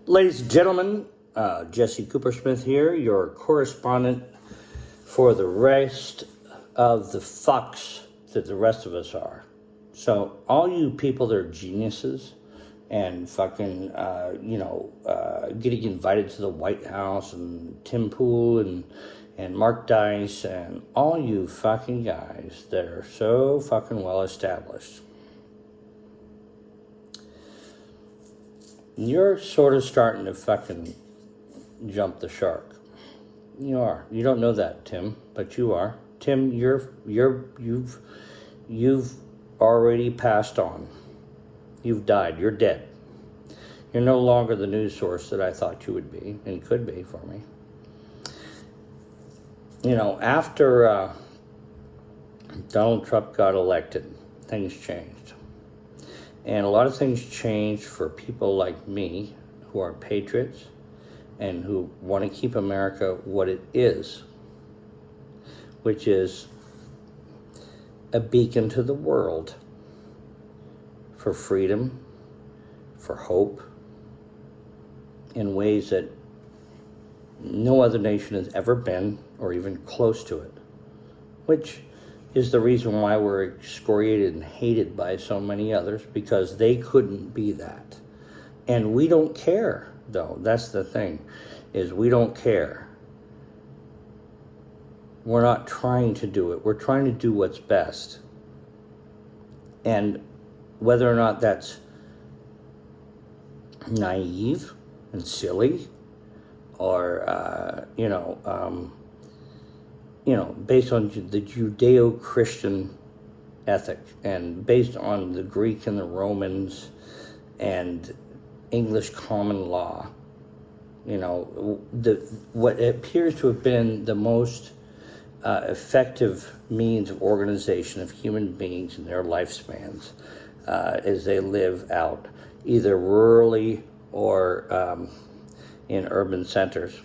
Ladies and gentlemen, Jesse Coopersmith here, your correspondent for the rest of the fucks that the rest of us are. So, all you people that are geniuses and fucking, getting invited to the White House and Tim Pool and Mark Dice and all you fucking guys that are so fucking well established. You're sort of starting to fucking jump the shark. You are. You don't know that, Tim, but you are. Tim, you've already passed on. You've died. You're dead. You're no longer the news source that I thought you would be and could be for me. You know, after Donald Trump got elected, things changed. And a lot of things changed for people like me who are patriots and who want to keep America what it is, which is a beacon to the world for freedom, for hope, in ways that no other nation has ever been or even close to it, which is the reason why we're excoriated and hated by so many others, because they couldn't be that. And we don't care, though. That's the thing, is we don't care. We're not trying to do it. We're trying to do what's best. And whether or not that's naive and silly or, based on the Judeo-Christian ethic and based on the Greek and the Romans and English common law, what appears to have been the most effective means of organization of human beings in their lifespans as they live out, either rurally or in urban centers.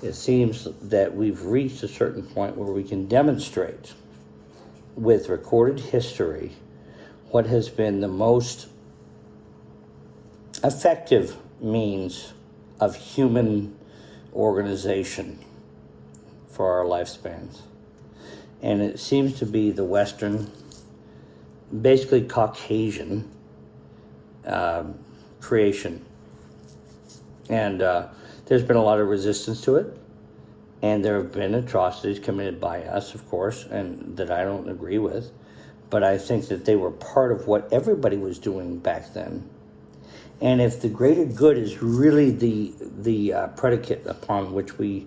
It seems that we've reached a certain point where we can demonstrate with recorded history what has been the most effective means of human organization for our lifespans. And it seems to be the Western, basically Caucasian creation. And there's been a lot of resistance to it, and there have been atrocities committed by us, of course, and that I don't agree with, but I think that they were part of what everybody was doing back then. And if the greater good is really the predicate upon which we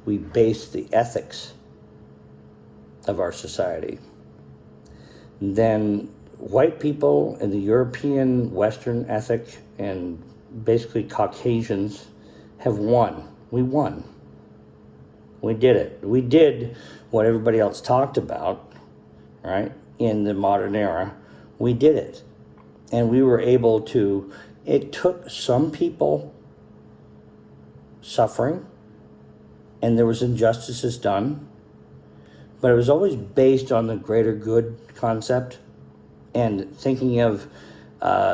base the ethics of our society, then white people and the European Western ethic and basically Caucasians have won. We won. We did it. We did what everybody else talked about, right? In the modern era, we did it. And we were able to, it took some people suffering, and there was injustices done, but it was always based on the greater good concept and thinking of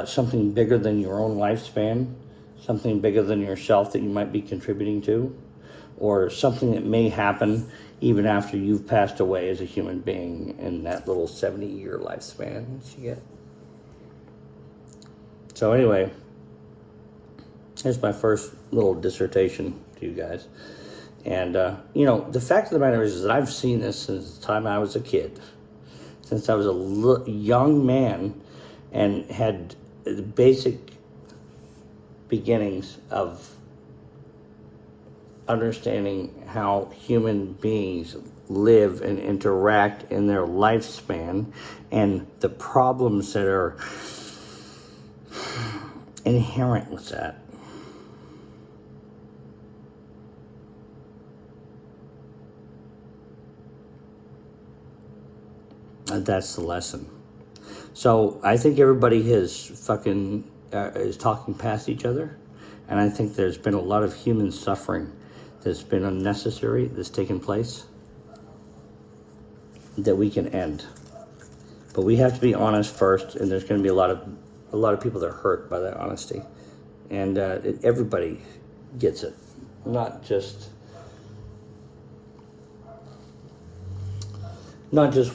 something bigger than your own lifespan, something bigger than yourself that you might be contributing to, or something that may happen even after you've passed away as a human being in that little 70-year lifespan that you get. So anyway, here's my first little dissertation to you guys. And, the fact of the matter is that I've seen this since the time I was a kid, since I was a young man and had the basic beginnings of understanding how human beings live and interact in their lifespan and the problems that are inherent with that. And that's the lesson. So I think everybody has fucking is talking past each other, and I think there's been a lot of human suffering that's been unnecessary, that's taken place, that we can end. But we have to be honest first, and there's going to be a lot of people that are hurt by that honesty. And everybody gets it, not just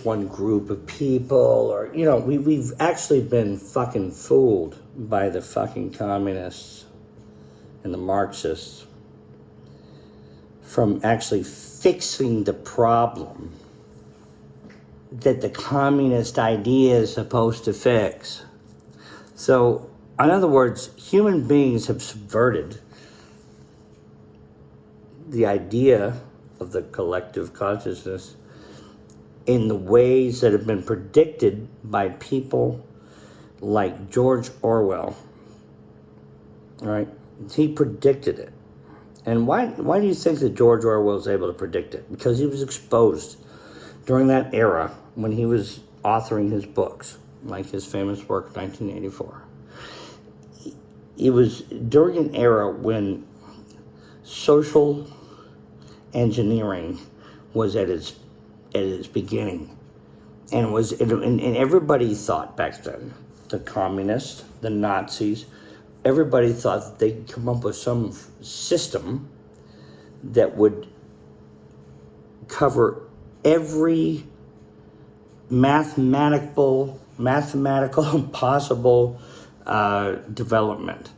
one group of people, or, we've actually been fucking fooled by the fucking communists and the Marxists from actually fixing the problem that the communist idea is supposed to fix. So, in other words, human beings have subverted the idea of the collective consciousness in the ways that have been predicted by people like George Orwell. All right? He predicted it. And why do you think that George Orwell was able to predict it? Because he was exposed during that era when he was authoring his books, like his famous work, 1984. It was during an era when social engineering was at its beginning, and everybody thought back then, the communists, the Nazis, everybody thought that they could come up with some system that would cover every mathematical possible development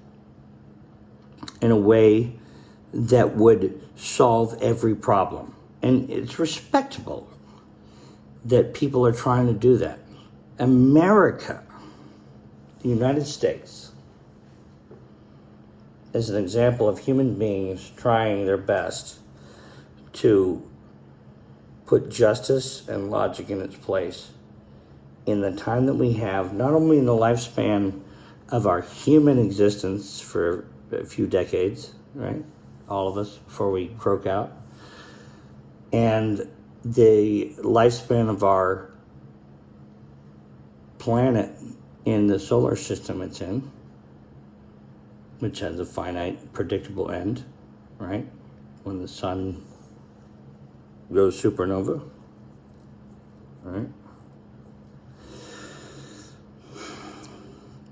in a way that would solve every problem. And it's respectable that people are trying to do that. America, the United States, is an example of human beings trying their best to put justice and logic in its place in the time that we have, not only in the lifespan of our human existence for a few decades, right? All of us, before we croak out, and the lifespan of our planet in the solar system it's in, which has a finite, predictable end, right? When the sun goes supernova, right?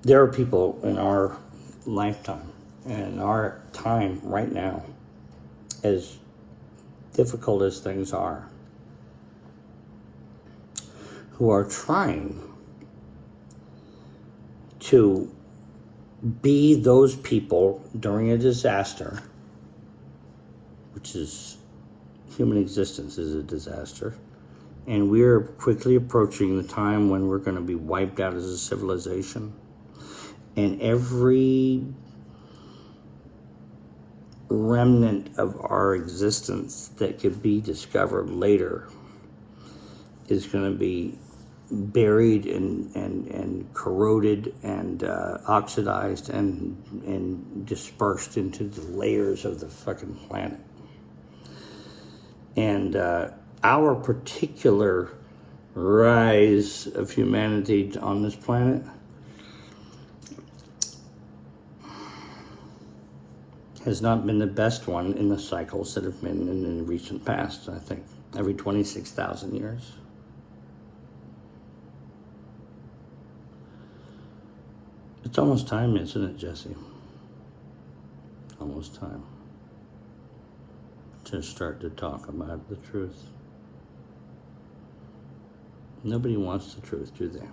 There are people in our lifetime and our time right now, as difficult as things are, who are trying to be those people during a disaster, which is human existence is a disaster, and we're quickly approaching the time when we're going to be wiped out as a civilization, and every remnant of our existence that could be discovered later is going to be buried and corroded and oxidized and dispersed into the layers of the fucking planet. And our particular rise of humanity on this planet has not been the best one in the cycles that have been in the recent past, I think, every 26,000 years. It's almost time, isn't it, Jesse? Almost time to start to talk about the truth. Nobody wants the truth, do they?